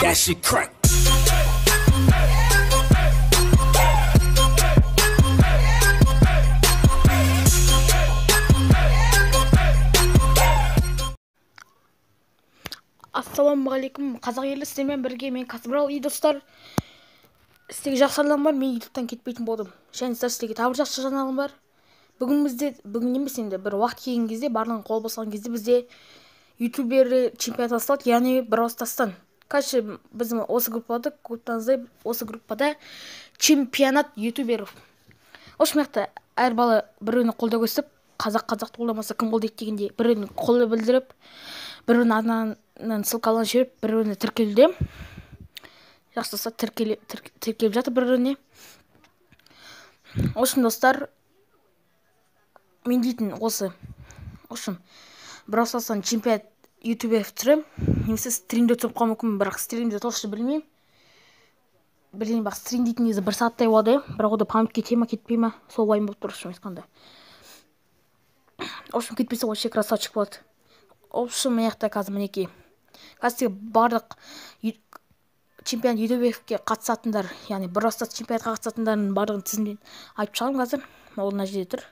That shit crack. Ассалаумағалейкум, қазақ елі, сіздермен бірге мен Касыбрал. Достар, сіздерге жақсы жаңалығым бар. Мен ютубтан кетпейтін болдым. Және сіздерге тағы жақсы жаңалығым бар. Бүгін емес, енді бір уақыт келген кезде, барлығын қол босаған кезде бізде ютубер чемпионат басталады, яғни Brawl Stars'тан. Қазір біздің осы группада чемпионат ютуберов. Осы мақта әр бала бір-біріне қолдау көрсетіп, қазақты қолдамаса кім қолдайды дегенде бір-біріне қолдау білдіріп, бір-бірінің атынан ссылкаларын жіберіп, бір-біріне тіркелуде. Жақсыласа тіркеліп жатыр бір-біріне. Осым достар, мен дейтін осы. Осым, Brawl Stars'тан чемпионат ютубер түсірем. Немесе стримде түсіріп қалуым мүмкін, бірақ стримде толықша білмеймін. Бірақ стрим дейтін кезде 1 сағаттай болады, бірақ ода память кете ма, кетпей ма, сол уайым болып тұр, шын айтқанда. Осым, кетпесе ол красавчик болады. Осым, маяқта қазір мінекей. Қазір барлық чемпионат ютуберге қатысатындар, яғни Brawl Stars чемпионатқа қатысатындардың барлығын тізімден айтып шығамын қазір. Ол мына жерде тұр.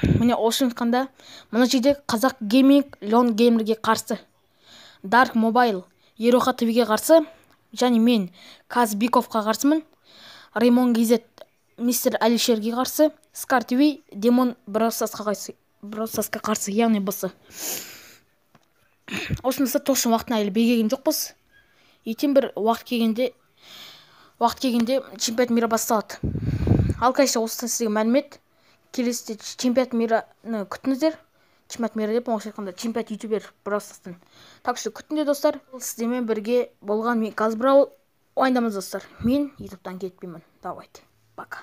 Міне осым айтқанда, мына жерде қазақ гейминг Леон геймерге қарсы, Dark Mobile Ероха ТВге қарсы, және мен Казбиковқа қарсымын, Реймон Гизет Мистер Алишерге қарсы, Скар ТВ Демон Brawl Stars'қа қарсы, яғни бұсы. Осынысы тоқшын уақытына әлі бергеген жоқпыз. Ертең бір уақыт келгенде чемпионат мира басталады. Ал қазір осыдан сізге мәлімет, келесіде чемпионат мираны күтіңіздер. Чемпионат мира деп оңаша айтқанда чемпионат ютубер Brawl Stars'тан. Так что күтіңдер достар. Сіздермен бірге болған мен Касыбрал. Ойындамыз достар. Мен ютубтан кетпеймін. Давайте. Пока.